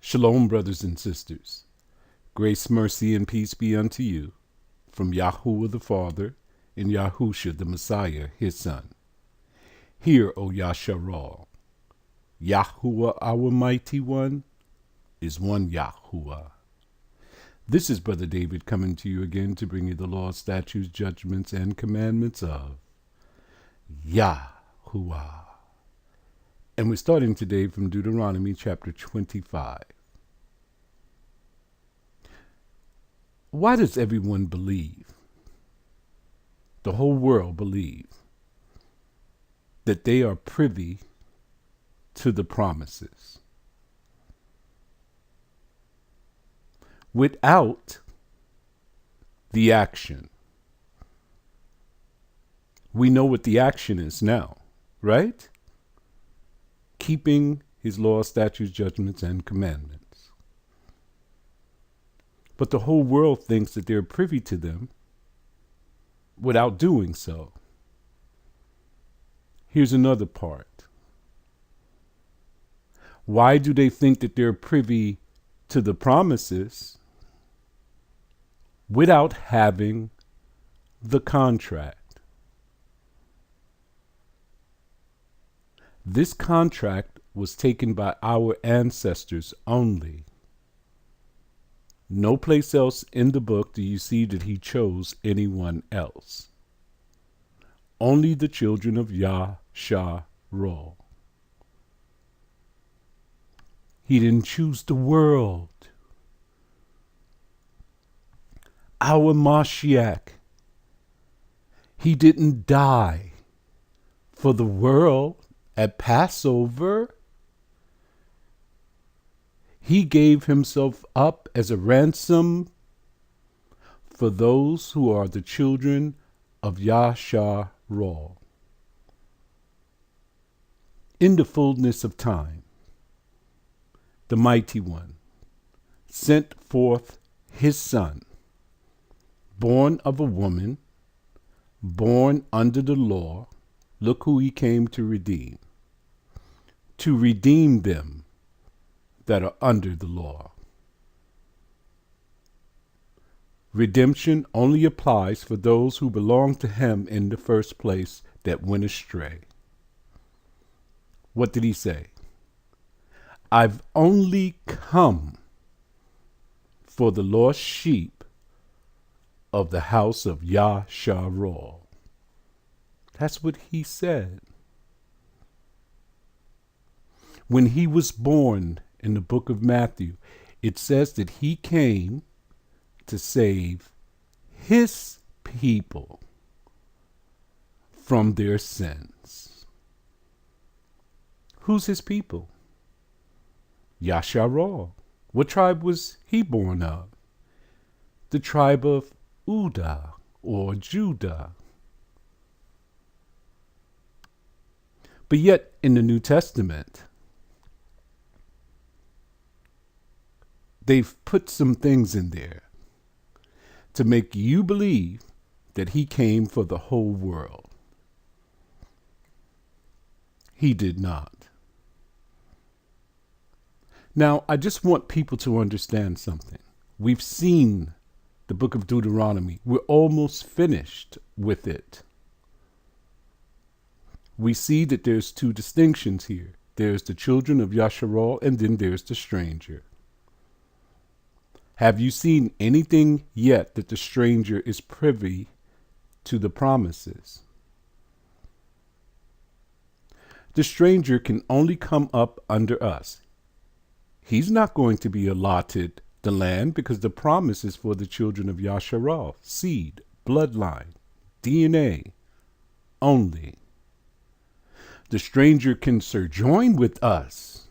Shalom, brothers and sisters. Grace, mercy, and peace be unto you from YAHUAH the Father and Yahushua the Messiah, his Son. Hear, O Yasharal. YAHUAH, our mighty one, is one YAHUAH. This is Brother David coming to you again to bring you the laws, statutes, judgments, and commandments of YAHUAH. And we're starting today from Deuteronomy chapter 25. Why does everyone believe, the whole world believe, that they are privy to the promises without the action? We know what the action is now, right? Keeping his laws, statutes, judgments, and commandments. But the whole world thinks that they're privy to them without doing so. Here's another part. Why do they think that they're privy to the promises without having the contract? This contract was taken by our ancestors only. No place else in the book do you see that he chose anyone else. Only the children of YAHUAH. He didn't choose the world. Our Mashiach, he didn't die for the world at Passover. He gave himself up as a ransom for those who are the children of YAHUAH. In the fullness of time, the Mighty One sent forth his Son, born of a woman, born under the law. Look who he came to redeem them that are under the law. Redemption only applies for those who belong to him in the first place that went astray. What did he say? I've only come for the lost sheep of the house of YAHUAH. That's what he said. When he was born in the book of Matthew, it says that he came to save his people from their sins. Who's his people? YAHUAH. What tribe was he born of? The tribe of Judah or Judah. But yet in the New Testament, they've put some things in there to make you believe that he came for the whole world. He did not. Now, I just want people to understand something. We've seen the book of Deuteronomy. We're almost finished with it. We see that there's two distinctions here. There's the children of YAHUAH, and then there's the stranger. Have you seen anything yet that the stranger is privy to the promises? The stranger can only come up under us. He's not going to be allotted the land because the promise is for the children of YAHUAH, seed, bloodline, DNA only. The stranger can sojourn with us,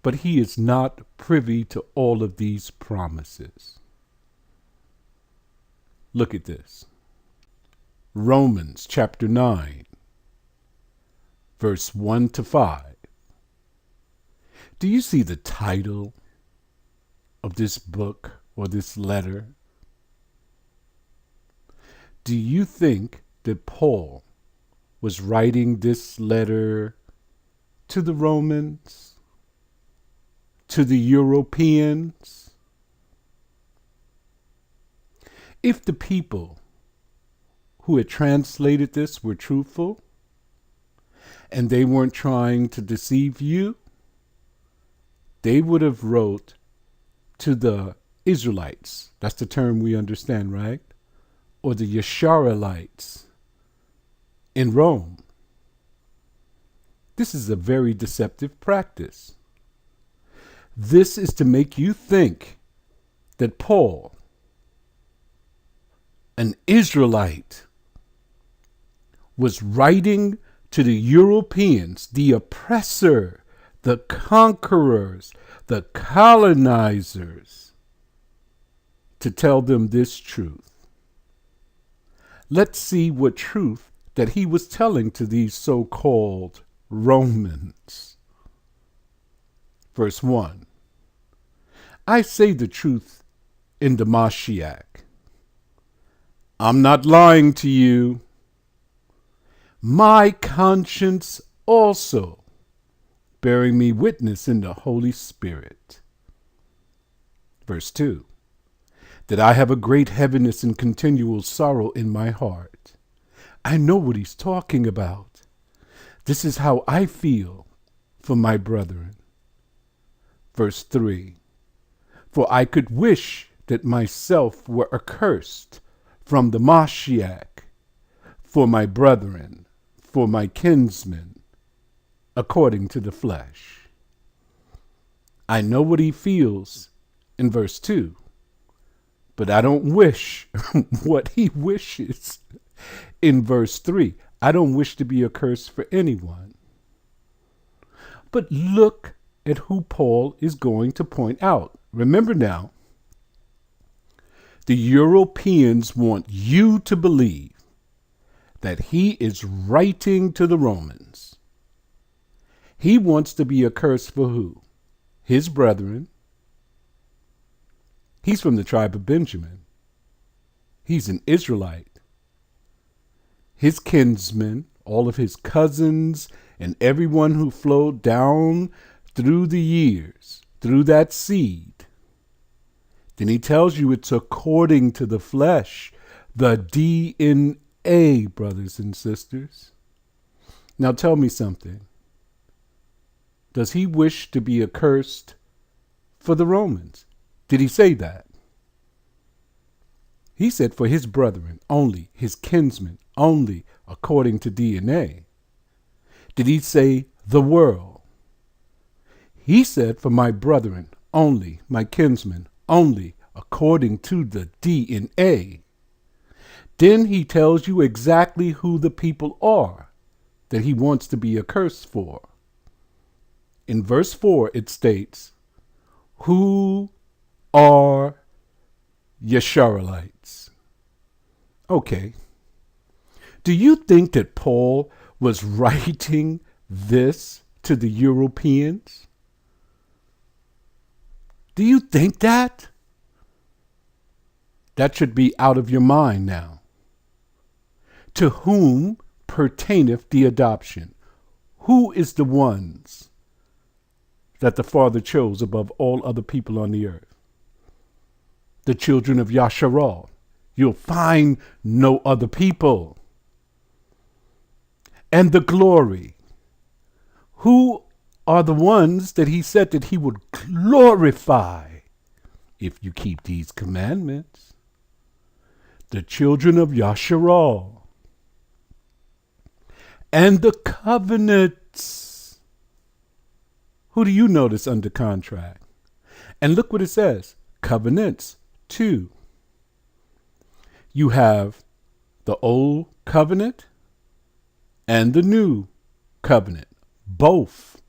but he is not privy to all of these promises. Look at this. Romans chapter 9, verse 1 to 5. Do you see the title of this book or this letter? Do you think that Paul was writing this letter to the Romans, to the Europeans? If the people who had translated this were truthful and they weren't trying to deceive you, they would have wrote to the Israelites. That's the term we understand, right? Or the Yisraelites in Rome. This is a very deceptive practice. This is to make you think that Paul, an Israelite, was writing to the Europeans, the oppressor, the conquerors, the colonizers, to tell them this truth. Let's see what truth that he was telling to these so-called Romans. Verse 1. I say the truth in the Mashiach. I'm not lying to you. My conscience also bearing me witness in the Holy Spirit. Verse 2. That I have a great heaviness and continual sorrow in my heart. I know what he's talking about. This is how I feel for my brethren. Verse 3. For I could wish that myself were accursed from the Mashiach for my brethren, for my kinsmen, according to the flesh. I know what he feels in verse 2, but I don't wish what he wishes in verse 3. I don't wish to be accursed for anyone. But look at who Paul is going to point out. Remember now, the Europeans want you to believe that he is writing to the Romans. He wants to be accursed for who? His brethren. He's from the tribe of Benjamin. He's an Israelite. His kinsmen, all of his cousins, and everyone who flowed down through the years, through that seed. Then he tells you it's according to the flesh, the DNA, brothers and sisters. Now tell me something. Does he wish to be accursed for the Romans? Did he say that? He said for his brethren only, his kinsmen only, according to DNA. Did he say the world? He said for my brethren only, my kinsmen only, according to the DNA. Then he tells you exactly who the people are that he wants to be accursed for. In verse 4, it states, who are Yisraelites? Okay. Do you think that Paul was writing this to the Europeans? Do you think that? That should be out of your mind now. To whom pertaineth the adoption? Who is the ones that the Father chose above all other people on the earth? The children of YAHUAH. You'll find no other people. And the glory. Who are the ones that he said that he would glorify if you keep these commandments? The children of YAHUAH. And the covenants. Who do you notice under contract? And look what it says. Covenants, 2. You have the old covenant and the new covenant. Both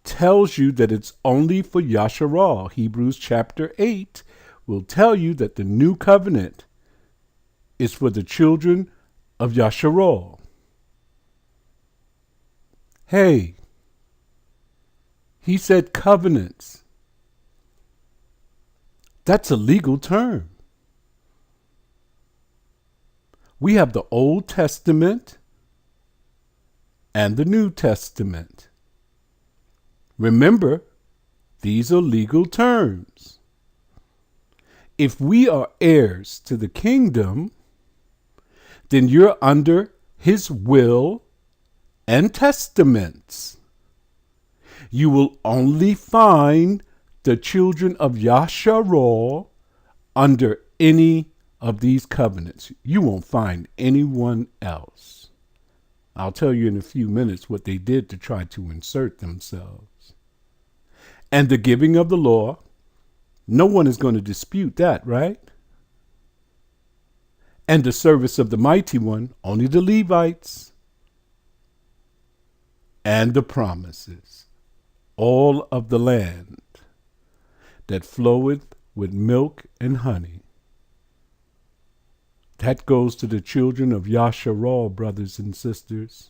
tells you that it's only for YAHUAH. Hebrews chapter 8 will tell you that the new covenant is for the children of YAHUAH. Hey, he said covenants. That's a legal term. We have the Old Testament and the New Testament. Remember, These are legal terms. If we are heirs to the kingdom, then you're under his will and testaments. You will only find the children of Yasharal under any of these covenants. You won't find anyone else. I'll tell you in a few minutes what they did to try to insert themselves. And the giving of the law, no one is going to dispute that, right? And the service of the mighty one, only the Levites. And the promises, all of the land that floweth with milk and honey. That goes to the children of Yasharal, brothers and sisters.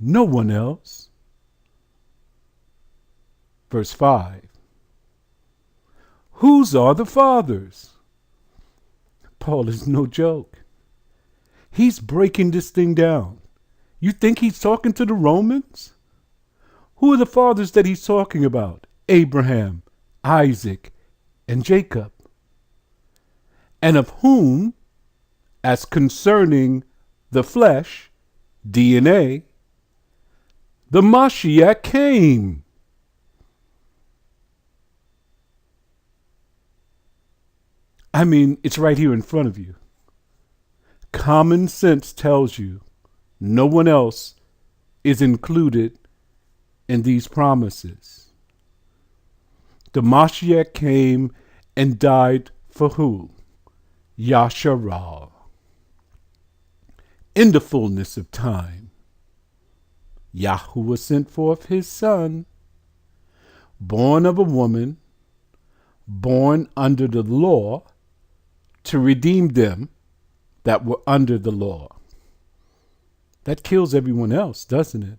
No one else. Verse 5. Whose are the fathers? Paul is no joke. He's breaking this thing down. You think he's talking to the Romans? Who are the fathers that he's talking about? Abraham, Isaac, and Jacob. And of whom, as concerning the flesh, DNA, the Mashiach came. I mean, it's right here in front of you. Common sense tells you no one else is included in these promises. The Mashiach came and died for who? Yasharal. In the fullness of time, YAHUAH sent forth his son, born of a woman, born under the law, to redeem them that were under the law. That kills everyone else, doesn't it?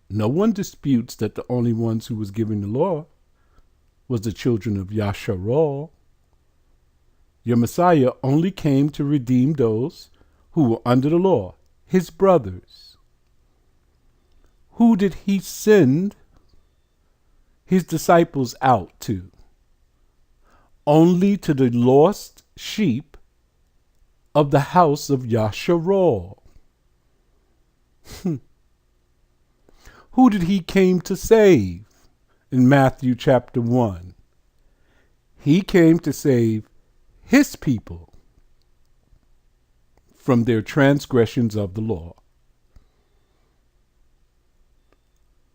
No one disputes that the only ones who was giving the law was the children of Yasharal. Your Messiah only came to redeem those who were under the law, his brothers. Who did he send his disciples out to? Only to the lost sheep of the house of Yasharal. Who did he came to save? In Matthew chapter 1. He came to save his people from their transgressions of the law.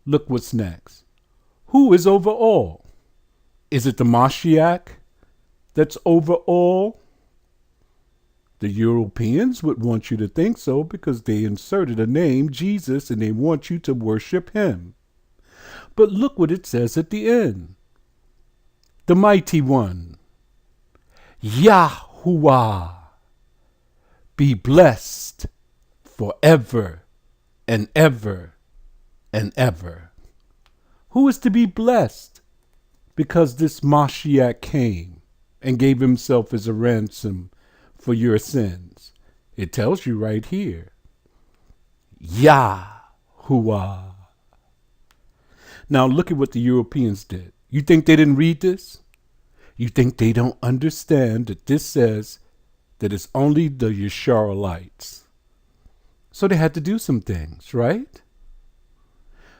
Look what's next. Who is over all? Is it the Mashiach that's over all? The Europeans would want you to think so because they inserted a name, Jesus, and they want you to worship him. But look what it says at the end. The mighty one, YAHUAH, be blessed forever and ever and ever. Who is to be blessed? Because this Mashiach came and gave himself as a ransom for your sins. It tells you right here. YAHUAH. Now look at what the Europeans did. You think they didn't read this? You think they don't understand that this says that it's only the Yisraelites? So they had to do some things, right?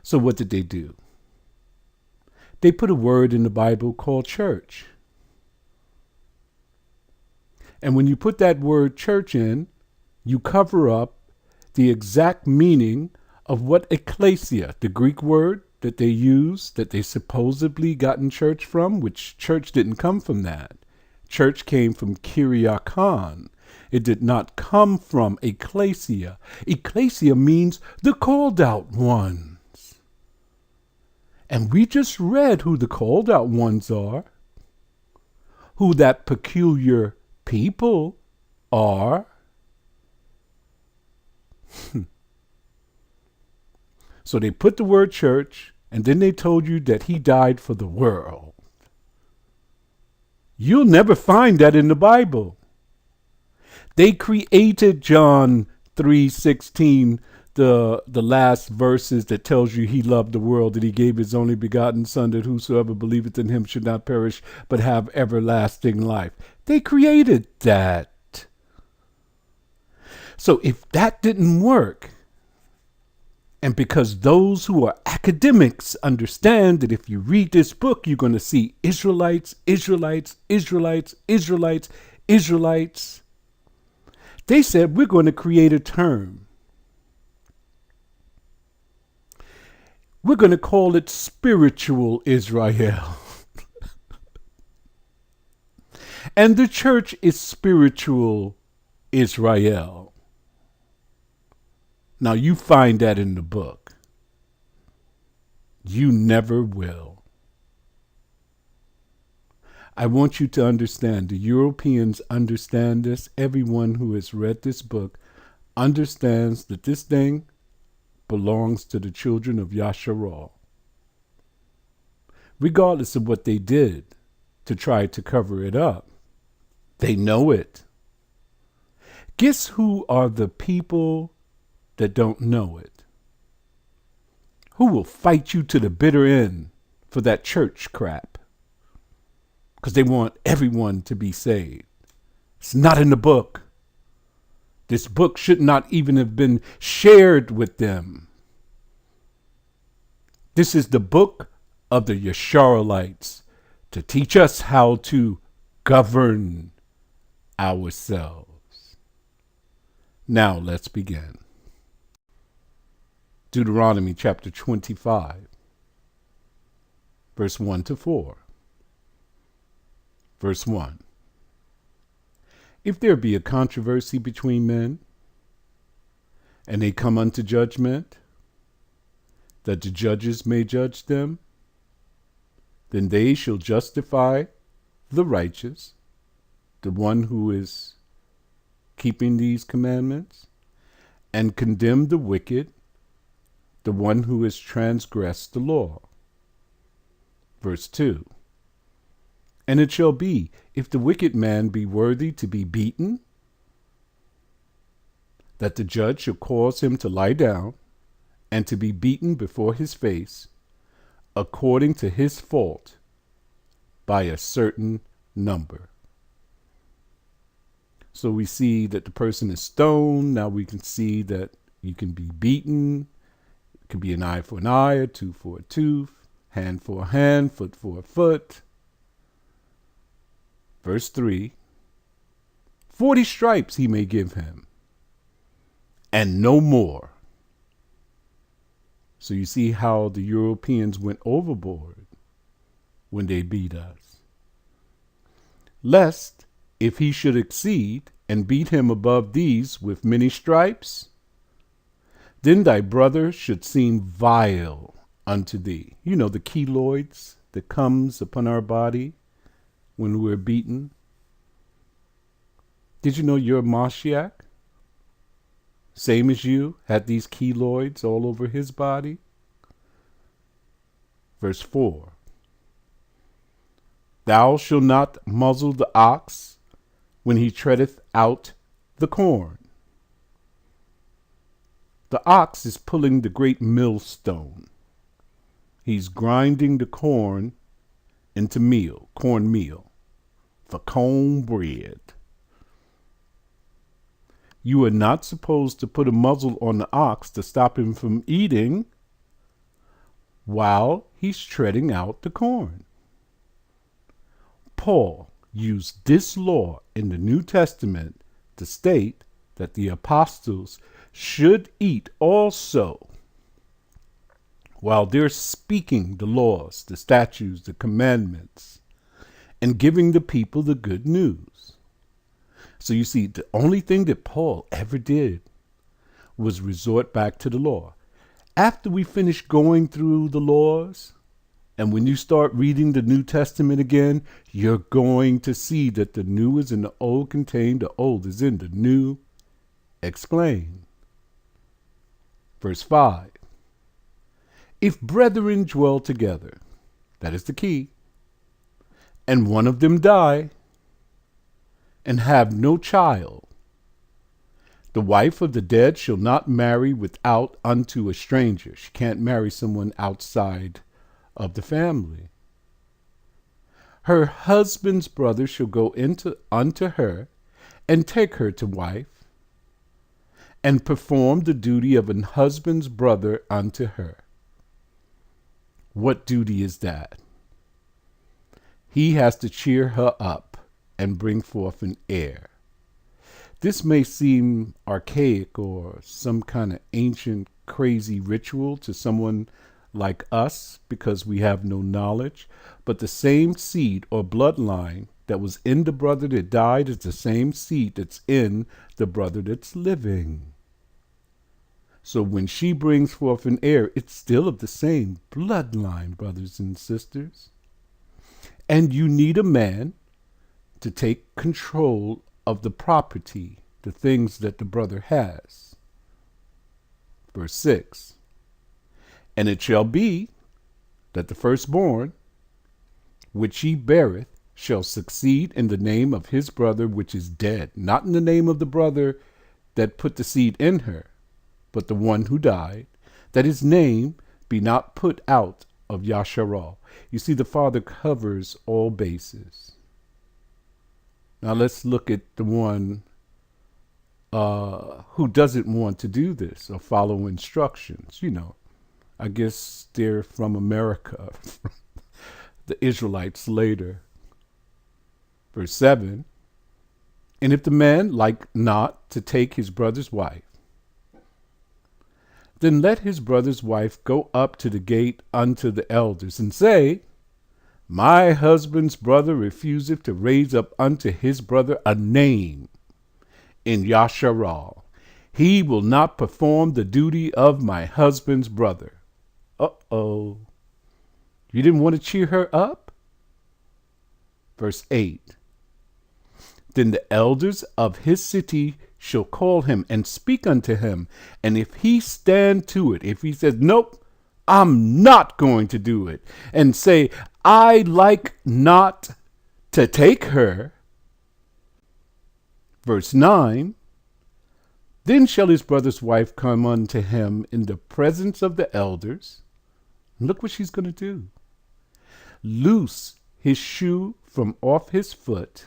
So what did they do? They put a word in the Bible called church. And when you put that word church in, you cover up the exact meaning of what ecclesia, the Greek word that they use, that they supposedly got in church from, which church didn't come from that. Church came from Kyriakon. It did not come from ecclesia. Ecclesia means the called out ones. And we just read who the called out ones are, who that peculiar people are. So they put the word church, and then they told you that he died for the world. You'll never find that in the Bible. They created John 3:16 the last verses that tells you he loved the world, that he gave his only begotten son, that whosoever believeth in him should not perish but have everlasting life. They created that. So if that didn't work, and because those who are academics understand that if you read this book, you're going to see Israelites, Israelites, Israelites, Israelites, Israelites, they said, we're going to create a term. We're going to call it spiritual Israel. And the church is spiritual Israel. Now you find that in the book. You never will. I want you to understand, the Europeans understand this. Everyone who has read this book understands that this thing belongs to the children of YAHUAH. Regardless of what they did to try to cover it up, they know it. Guess who are the people that don't know it? Who will fight you to the bitter end for that church crap? Because they want everyone to be saved. It's not in the book. This book should not even have been shared with them. This is the book of the Yasharites to teach us how to govern ourselves. Now let's begin. Deuteronomy chapter 25, verse 1 to 4. Verse 1. If there be a controversy between men, and they come unto judgment, that the judges may judge them, then they shall justify the righteous, the one who is keeping these commandments, and condemn the wicked, the one who has transgressed the law. Verse 2. And it shall be, if the wicked man be worthy to be beaten, that the judge shall cause him to lie down, and to be beaten before his face, according to his fault, by a certain number. So we see that the person is stoned. Now we can see that you can be beaten. It could be an eye for an eye, a tooth for a tooth, hand for a hand, foot for a foot. Verse 3, 40 stripes he may give him, and no more. So you see how the Europeans went overboard when they beat us. Lest, if he should exceed and beat him above these with many stripes, then thy brother should seem vile unto thee. You know, the keloids that comes upon our body when we're beaten. Did you know your Mashiach, same as you, had these keloids all over his body? Verse 4. Thou shalt not muzzle the ox when he treadeth out the corn. The ox is pulling the great millstone. He's grinding the corn into meal, corn meal, for cornbread. You are not supposed to put a muzzle on the ox to stop him from eating while he's treading out the corn. Paul used this law in the New Testament to state that the apostles should eat also while they're speaking the laws, the statutes, the commandments, and giving the people the good news. So you see, the only thing that Paul ever did was resort back to the law. After we finish going through the laws, and when you start reading the New Testament again, you're going to see that the new is in the old contained, the old is in the new explained. Verse 5. If brethren dwell together, that is the key, and one of them die, and have no child, The wife of the dead shall not marry without unto a stranger. She can't marry someone outside of the family. Her husband's brother shall go unto her and take her to wife, and perform the duty of an husband's brother unto her. What duty is that? He has to cheer her up and bring forth an heir. This may seem archaic or some kind of ancient, crazy ritual to someone like us because we have no knowledge, but the same seed or bloodline that was in the brother that died is the same seed that's in the brother that's living. So when she brings forth an heir, it's still of the same bloodline, brothers and sisters. And you need a man to take control of the property, the things that the brother has. Verse 6. And it shall be that the firstborn, which he beareth, shall succeed in the name of his brother which is dead, not in the name of the brother that put the seed in her, but the one who died, that his name be not put out of Yasharal. You see, the Father covers all bases. Now let's look at the one who doesn't want to do this or follow instructions. You know, I guess they're from America, the Israelites later. Verse 7, and if the man like not to take his brother's wife, then let his brother's wife go up to the gate unto the elders and say, my husband's brother refuseth to raise up unto his brother a name in Yasharal. He will not perform the duty of my husband's brother. Uh-oh. You didn't want to cheer her up? Verse 8. Then the elders of his city shall call him and speak unto him. And if he stand to it, if he says, nope, I'm not going to do it, and say, I like not to take her. Verse 9, then shall his brother's wife come unto him in the presence of the elders. Look what she's going to do. Loose his shoe from off his foot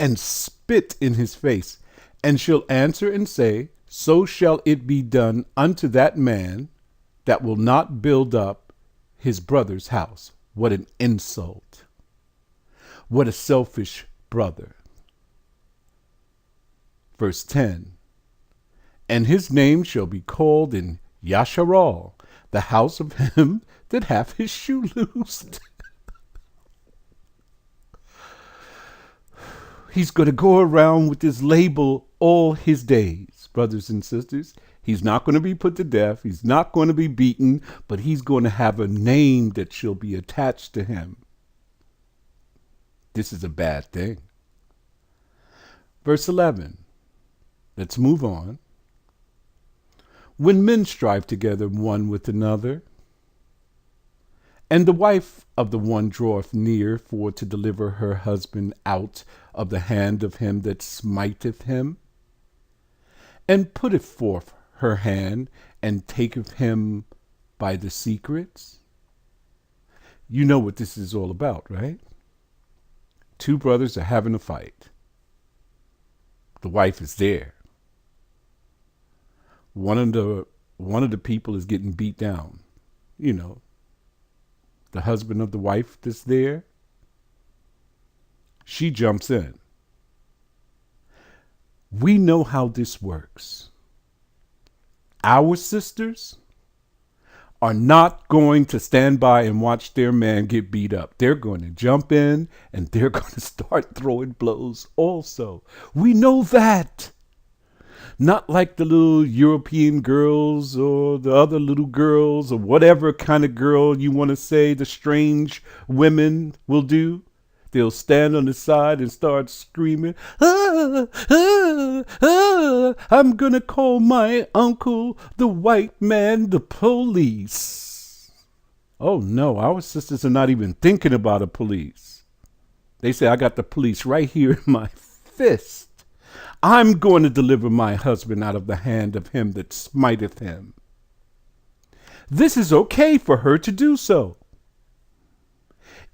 and spit in his face, and shall answer and say, so shall it be done unto that man that will not build up his brother's house. What an insult. What a selfish brother. Verse 10, and his name shall be called in Yasharal, the house of him that hath his shoe loosed. He's going to go around with this label all his days, brothers and sisters. He's not going to be put to death. He's not going to be beaten, but he's going to have a name that shall be attached to him. This is a bad thing. Verse 11. Let's move on. When men strive together one with another, and the wife of the one draweth near for to deliver her husband out of the hand of him that smiteth him, and putteth forth her hand, and taketh him by the secrets. You know what this is all about, right? Two brothers are having a fight. The wife is there. One of the people is getting beat down. You know, the husband of the wife that's there. She jumps in. We know how this works. Our sisters are not going to stand by and watch their man get beat up. They're going to jump in and they're going to start throwing blows also. We know that. Not like the little European girls or the other little girls or whatever kind of girl you want to say the strange women will do. They'll stand on the side and start screaming, I'm going to call my uncle, the white man, the police. Oh, no, our sisters are not even thinking about a police. They say, I got the police right here in my fist. I'm going to deliver my husband out of the hand of him that smiteth him. This is okay for her to do so.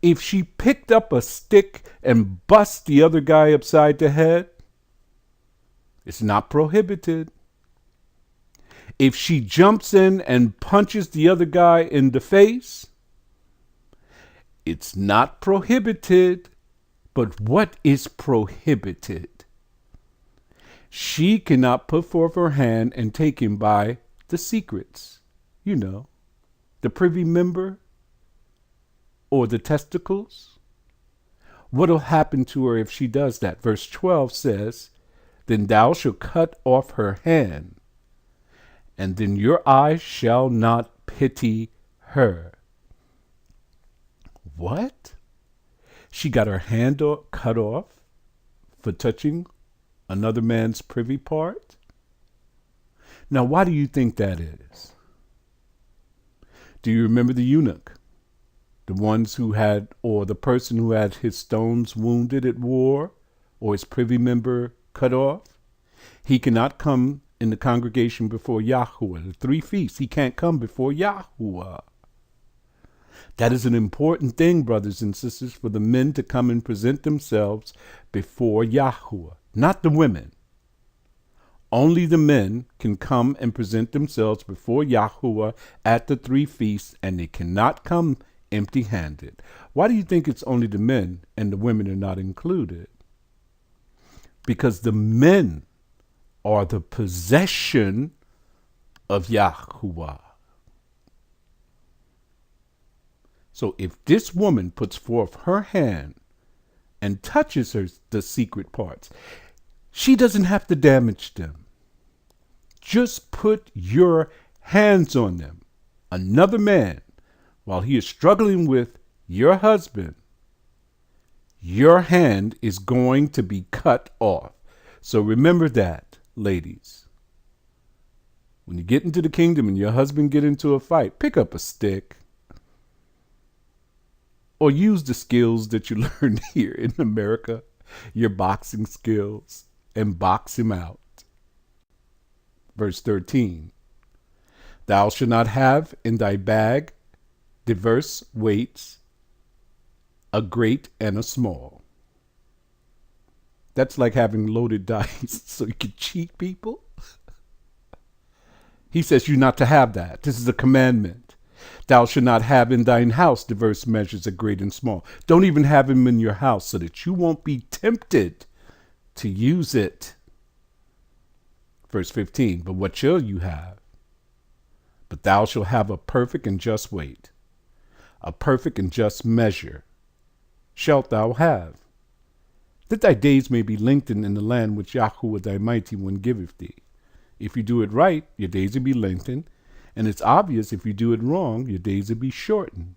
If she picked up a stick and bust the other guy upside the head, it's not prohibited. If she jumps in and punches the other guy in the face, it's not prohibited. But what is prohibited? She cannot put forth her hand and take him by the secrets. You know, the privy member or the testicles. What'll happen to her if she does that? Verse 12 says, then thou shalt cut off her hand, and then your eye shall not pity her. What? She got her hand cut off for touching another man's privy part? Now, why do you think that is? Do you remember the eunuch? The ones who had, or the person who had his stones wounded at war, or his privy member cut off? He cannot come in the congregation before YAHUAH. The 3 feasts, he can't come before YAHUAH. That is an important thing, brothers and sisters, for the men to come and present themselves before YAHUAH, not the women. Only the men can come and present themselves before YAHUAH at the 3 feasts, and they cannot come empty-handed. Why do you think it's only the men and the women are not included? Because the men are the possession of YAHUAH. So if this woman puts forth her hand and touches the secret parts, she doesn't have to damage them. Just put your hands on them. Another man, while he is struggling with your husband, your hand is going to be cut off. So remember that, ladies. When you get into the kingdom and your husband get into a fight, pick up a stick. Or use the skills that you learned here in America, your boxing skills, and box him out. Verse 13, thou shalt not have in thy bag diverse weights, a great and a small. That's like having loaded dice so you can cheat people. He says you're not to have that. This is a commandment. Thou shalt not have in thine house diverse measures of great and small. Don't even have them in your house so that you won't be tempted to use it. Verse 15, but what shall you have? But thou shalt have a perfect and just weight, a perfect and just measure shalt thou have, that thy days may be lengthened in the land which YAHUAH thy mighty one giveth thee. If you do it right, your days will be lengthened. And it's obvious if you do it wrong, your days will be shortened.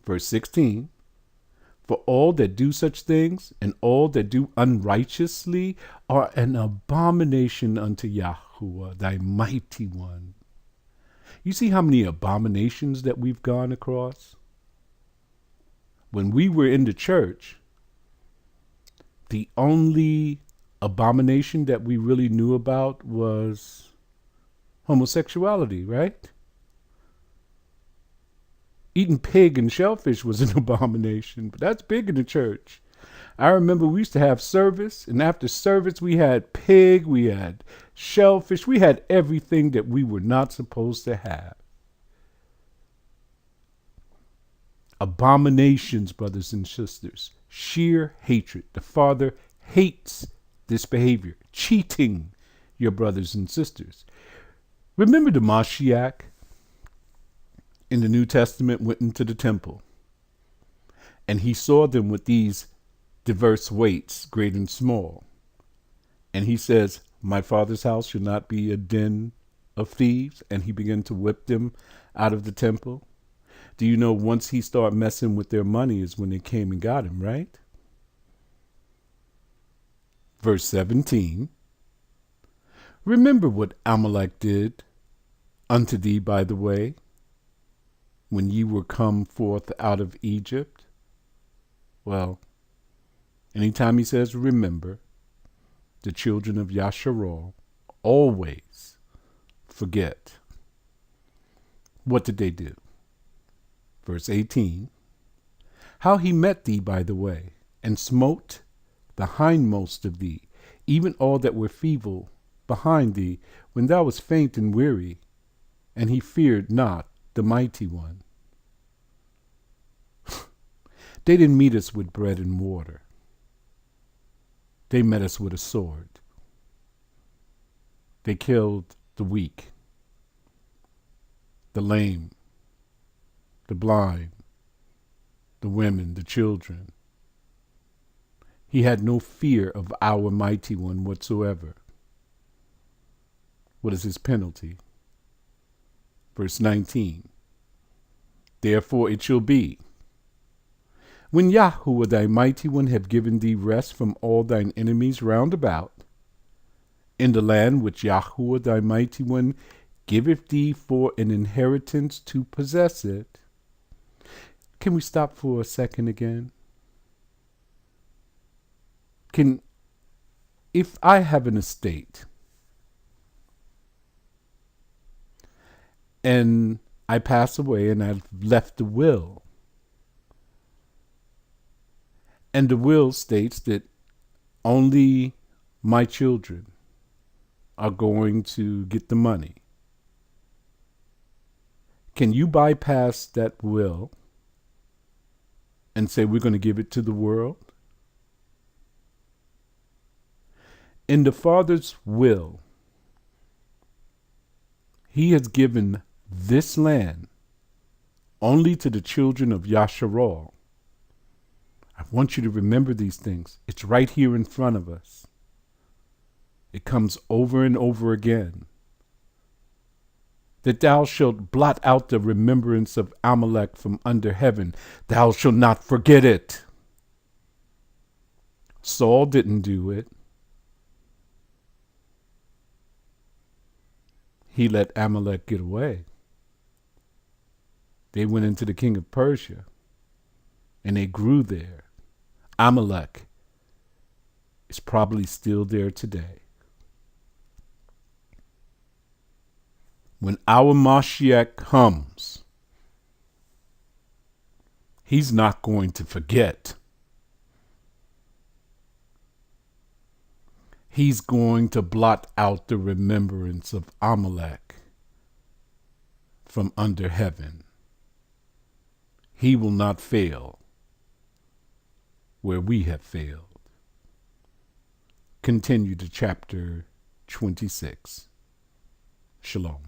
Verse 16, for all that do such things and all that do unrighteously are an abomination unto YAHUAH, thy mighty one. You see how many abominations that we've gone across? When we were in the church, the only abomination that we really knew about was homosexuality, right? Eating pig and shellfish was an abomination, but that's big in the church. I remember we used to have service, and after service we had pig, we had shellfish, we had everything that we were not supposed to have. Abominations, brothers and sisters, sheer hatred. The Father hates this behavior, cheating your brothers and sisters. Remember the Mashiach in the New Testament went into the temple, and he saw them with these diverse weights, great and small. And he says, my Father's house shall not be a den of thieves. And he began to whip them out of the temple. Do you know once he started messing with their money is when they came and got him, right? Verse 17, remember what Amalek did unto thee by the way, when ye were come forth out of Egypt. Well, anytime he says remember, the children of Yasharal always forget. What did they do? Verse 18, how he met thee by the way, and smote the hindmost of thee, even all that were feeble behind thee, when thou wast faint and weary, and he feared not the mighty one. They didn't meet us with bread and water. They met us with a sword. They killed the weak, the lame, the blind, the women, the children. He had no fear of our mighty one whatsoever. What is his penalty? Verse 19, therefore it shall be, when YAHUAH thy mighty one have given thee rest from all thine enemies round about, in the land which YAHUAH thy mighty one giveth thee for an inheritance to possess it. Can we stop for a second again? If I have an estate and I pass away and I've left a will, and the will states that only my children are going to get the money, can you bypass that will and say we're going to give it to the world? In the Father's will, he has given this land only to the children of Yasharal. I want you to remember these things. It's right here in front of us. It comes over and over again. That thou shalt blot out the remembrance of Amalek from under heaven. Thou shalt not forget it. Saul didn't do it. He let Amalek get away. They went into the king of Persia, and they grew there. Amalek is probably still there today. When our Mashiach comes, he's not going to forget. He's going to blot out the remembrance of Amalek from under heaven. He will not fail where we have failed. Continue to chapter 26. Shalom.